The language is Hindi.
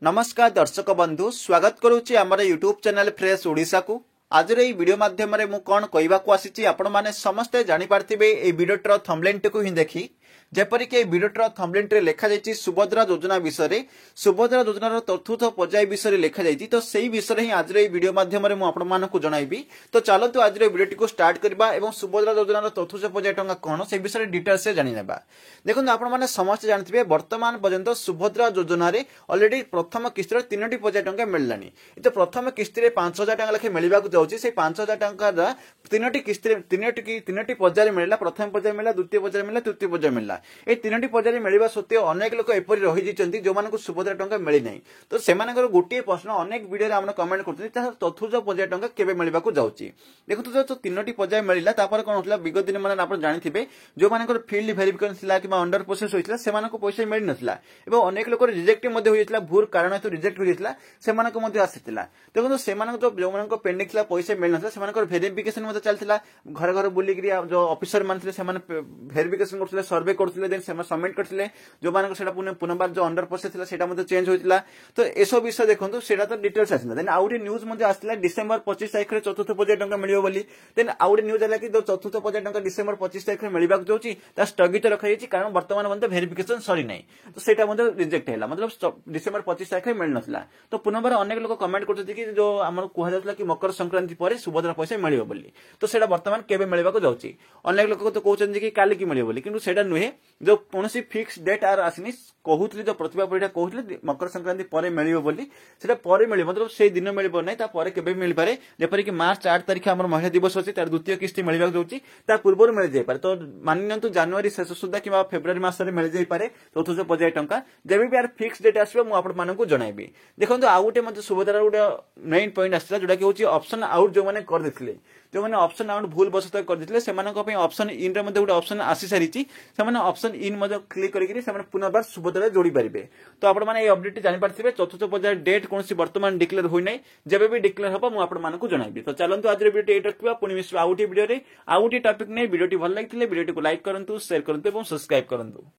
नमस्कार दर्शक बंधु स्वागत करुच्ची आमर यूट्यूब चैनल फ्रेश ओडिशा को आज ये वीडियो माध्यम मु कौन कहवाक आसी आपण मैंने समस्ते जापारे ये वीडियोटर थंबनेल टी ही देखी जेपरिक वीडियोटर थंबनेल लिखा जाइए सुभद्रा योजना विषय सुभद्रा योजनार चतुर्थ पर्याय विषय लिखा जाइए तो सही विषय ही आज ये वीडियो माध्यम जनइबी तो चलतु आज वीडियो टी स्टार्ट करवा सुभद्रा योजनार चतुर्थ पर्याय टंका कौन से विषय डिटेल्स से जानिनेबा। देखो आपने समस्ते जानते वर्तमान पर्यंत सुभद्रा योजना अलरेडी प्रथम किस्तिर 3टी पर्याय टंका मिललानी तो प्रथम किस्ती 5,000 टंका लेखे मिलवा जाऊँगी से 5,000 टंका 3टी किस्ती 3टी पर्याय मिलला प्रथम पर्याय मिलला द्वितीय पर्याय मिलला तृतीय पर्याय मिलला ये 3टी पर्याय मिलवा सत्वे अनेक लोक एपरी रही जो सुभद्रा टंका मिली ना तो से गोटे प्रश्न अनेक वीडियो आम कमेंट कर चतुर्थ पर्याय टंका केवे मिलवा जाऊँगी देखो जो 3टी पर्याय मिलला कौन होता विगत दिन मैंने आप जानते जो मान फिल्ड भेरिफिकेशन कि अंडर प्रोसेस होता से पैसा मिल नाला और अनेक लोक रिजेक्ट होता भूल कारण हेतु रिजेक्ट होता से आसाला देखो से जो पेंडिंग था पैसा मिल ना से भेरिफिकेशन चलता घर घर बुलिक जो ऑफिसर मान भेरिफिकेशन करते सर्वे करते सबमिट करते जो मान पुनर्बार जो अंडर प्रोसेस था चेंज होता तो एसब विषय देखो से डिटेल्स आसा देन आउ न्यूज आसाला डिसेम्बर 25 तारीख में चतुर्थ पर्याय टंका मिल देन आउ न्यूज है कि जो चतुर्थ पर्याय टंका डिसेम्बर 25 तारीख में मिलवा जाऊँगी स्थगित रखा कारण बर्तमान भेरिफिकेशन सरी ना तो से रिजेक्ट है मतलब डिसेम्बर 25 तारीख में मिल ना तो पुनर्बार अनेक लोग कमेंट करते कि जो आम कहला कि मकर संक्रांति पर सुभद्रा पैसा मिल तो सेटा बर्तमान केबे मिलवा जाऊँगी अनेक लोग तो कहते कि काली मिले कि नुहे जो कौन फिक्स डेट आर आसनी कहते जो प्रतिभा परिडा कहते मकर संक्रांति पर मिल मतलब से दिन मिल ना मिल पारे जेपरिक मार्च 8 तारीख आम महिला दिवस अच्छी तार द्वितीय किस्ती मिलवा जाऊँगी पूर्व मिल जाए तो मानिनियंतु जनवरी शेष सुधा कि फेब्रुआरी मासरे मिल जाए चतुर्थ पर्याय टंका जब भी यार फिक्स डेट आसो मुझे जनइबी देखो आउ गोटे सुभद्रा गोटे मेन पॉइंट आसाला जोटा कि ऑप्शन आउट जो मैंने करदे जो मैंने ऑप्शन आउट भूल बसत करदे से ऑप्शन इन रे गोटे ऑप्शन आसी सारी ऑप्शन इन क्लिक करके पुनर्बार सुभद्रा जोड़ी पारे तो आपने अपडेट जापारे चतुर्थ पर्याय डेट कौन बर्तमान डिक्लेयर होना जब भी डिक्लेयर हम मुझे जनइबी तो चलते आज वीडियो ये रखा पुणी मिश्र आउ वीडियो आउ टॉपिक नहीं वीडियो भल लगी वीडियो को लाइक करूँ शेयर करूँ और सब्सक्राइब करूँ।